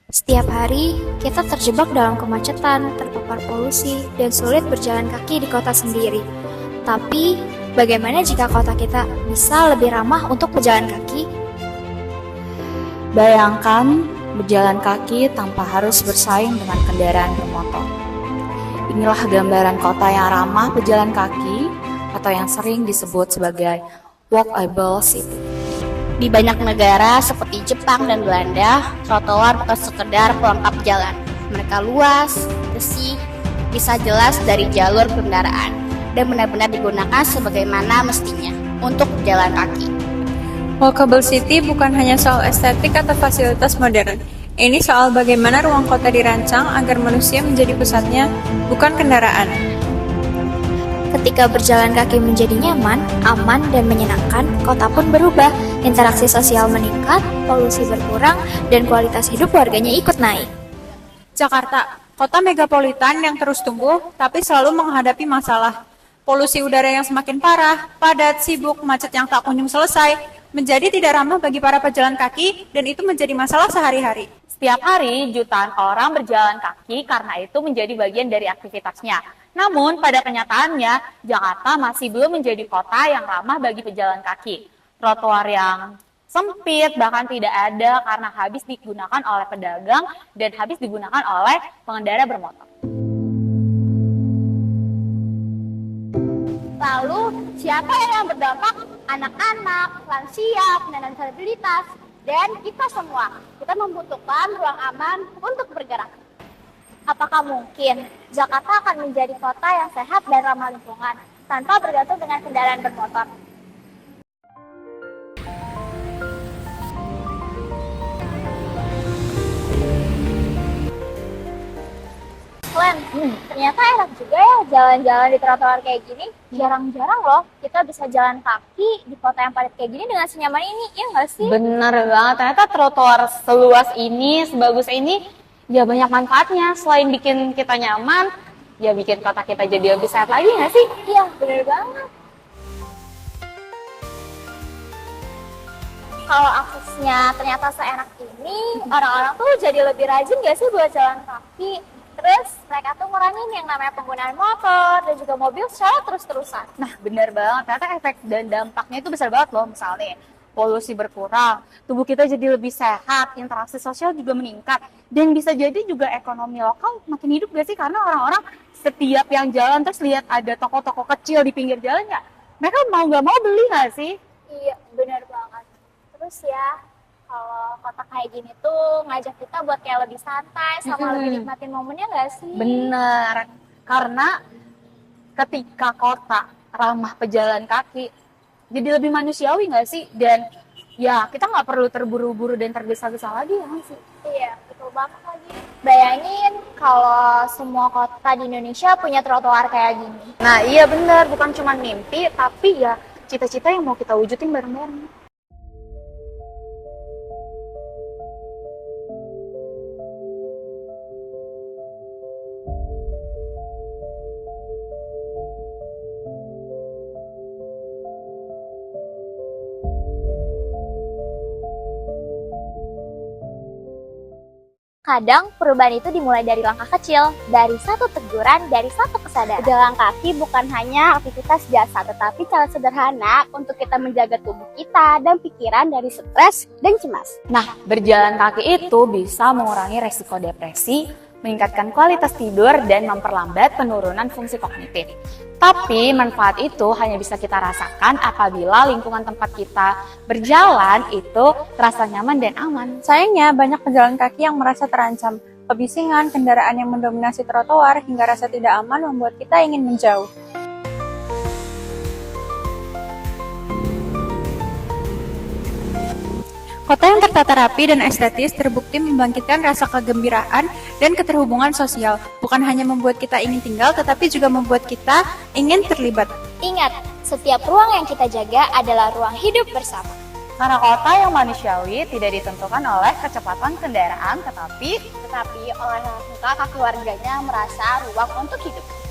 Setiap hari, kita terjebak dalam kemacetan, terpapar polusi, dan sulit berjalan kaki di kota sendiri. Tapi, bagaimana jika kota kita bisa lebih ramah untuk pejalan kaki? Bayangkan berjalan kaki tanpa harus bersaing dengan kendaraan bermotor. Inilah gambaran kota yang ramah pejalan kaki atau yang sering disebut sebagai walkable city. Di banyak negara seperti Jepang dan Belanda, trotoar bukan sekedar pelengkap jalan. Mereka luas, bersih, bisa jelas dari jalur kendaraan, dan benar-benar digunakan sebagaimana mestinya untuk berjalan kaki. Walkable city bukan hanya soal estetik atau fasilitas modern. Ini soal bagaimana ruang kota dirancang agar manusia menjadi pusatnya, bukan kendaraan. Ketika berjalan kaki menjadi nyaman, aman, dan menyenangkan, kota pun berubah. Interaksi sosial meningkat, polusi berkurang, dan kualitas hidup warganya ikut naik. Jakarta, kota megapolitan yang terus tumbuh, tapi selalu menghadapi masalah. Polusi udara yang semakin parah, padat, sibuk, macet yang tak kunjung selesai, menjadi tidak ramah bagi para pejalan kaki, dan itu menjadi masalah sehari-hari. Setiap hari, jutaan orang berjalan kaki karena itu menjadi bagian dari aktivitasnya. Namun, pada kenyataannya, Jakarta masih belum menjadi kota yang ramah bagi pejalan kaki. Trotoar yang sempit, bahkan tidak ada karena habis digunakan oleh pedagang dan habis digunakan oleh pengendara bermotor. Lalu, siapa yang berdampak? Anak-anak, lansia, penyandang disabilitas, dan kita semua. Kita membutuhkan ruang aman untuk bergerak. Apakah mungkin Jakarta akan menjadi kota yang sehat dan ramah lingkungan tanpa bergantung dengan kendaraan bermotor? Len, ternyata enak juga ya jalan-jalan di trotoar kayak gini. Jarang-jarang loh kita bisa jalan kaki di kota yang padat kayak gini dengan senyaman ini, ya nggak sih? Bener banget, ternyata trotoar seluas ini, sebagus ini, ya banyak manfaatnya. Selain bikin kita nyaman, ya bikin kota kita jadi lebih sehat lagi nggak sih? Iya, bener banget. Kalau aksesnya ternyata seenak ini, orang-orang tuh jadi lebih rajin gak sih buat jalan kaki? Terus mereka tuh ngurangin yang namanya penggunaan motor dan juga mobil secara terus-terusan. Nah, bener banget. Ternyata efek dan dampaknya itu besar banget loh. Misalnya, polusi berkurang, tubuh kita jadi lebih sehat, interaksi sosial juga meningkat, dan bisa jadi juga ekonomi lokal makin hidup gak sih? Karena orang-orang setiap yang jalan terus lihat ada toko-toko kecil di pinggir jalan ya, mereka mau gak mau beli gak sih? Iya, benar banget. Terus ya, kalau kota kayak gini tuh ngajak kita buat kayak lebih santai sama lebih nikmatin momennya gak sih? Bener, karena ketika kota ramah pejalan kaki, jadi lebih manusiawi nggak sih? Dan ya kita nggak perlu terburu-buru dan tergesa-gesa lagi ya nggak sih? Iya, betul banget lagi. Bayangin kalau semua kota di Indonesia punya trotoar kayak gini. Nah iya bener, bukan cuma mimpi, tapi ya cita-cita yang mau kita wujudin bareng-bareng. Kadang perubahan itu dimulai dari langkah kecil, dari satu teguran, dari satu kesadaran. Jalan kaki bukan hanya aktivitas jasa, tetapi cara sederhana untuk kita menjaga tubuh kita dan pikiran dari stres dan cemas. Nah, berjalan kaki itu bisa mengurangi resiko depresi, meningkatkan kualitas tidur, dan memperlambat penurunan fungsi kognitif. Tapi manfaat itu hanya bisa kita rasakan apabila lingkungan tempat kita berjalan itu terasa nyaman dan aman. Sayangnya, banyak pejalan kaki yang merasa terancam. Kebisingan, kendaraan yang mendominasi trotoar, hingga rasa tidak aman membuat kita ingin menjauh. Kota yang tertata rapi dan estetis terbukti membangkitkan rasa kegembiraan dan keterhubungan sosial. Bukan hanya membuat kita ingin tinggal, tetapi juga membuat kita ingin terlibat. Ingat, setiap ruang yang kita jaga adalah ruang hidup bersama. Karena kota yang manusiawi tidak ditentukan oleh kecepatan kendaraan, tetapi Tetapi oleh langkah kaki warganya merasa ruang untuk hidup.